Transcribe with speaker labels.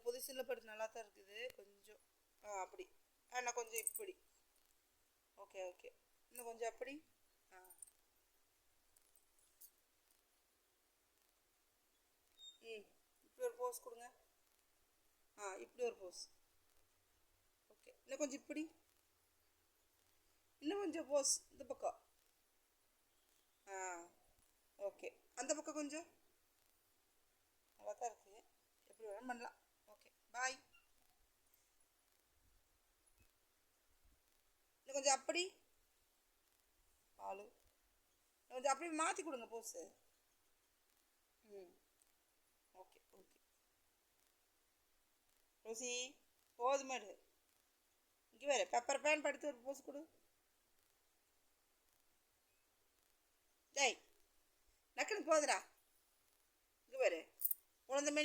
Speaker 1: பொசிஷனில் படுத்து நல்லா தான் இருக்குது. கொஞ்சம் அப்படி நான் கொஞ்சம் இப்படி. ஓகே ஓகே, இன்னும் கொஞ்சம் அப்படி. இப்படி ஒரு போஸ் கொடுங்க. இப்படி ஒரு போஸ். ஓகே, இன்னும் கொஞ்சம் இப்படி. இன்னும் கொஞ்சம் போஸ் இந்த பக்கம். ஓகே, அந்த பக்கம் கொஞ்சம் நல்லா தான் இருக்குது. எப்படி வேணும் பண்ணலாம். ஓகே, பாய். இன்னும் கொஞ்சம் அப்படி. ஆளு கொஞ்சம் அப்படி மாற்றி கொடுங்க போஸு. Okay okay. ரோசி போதுமாடு. இங்கே வேறு பெப்பர் பேன் படுத்து ஒரு போஸ் கொடு. டேய் நக்குன்னு போதுடா. இங்கே வேறு குழந்தை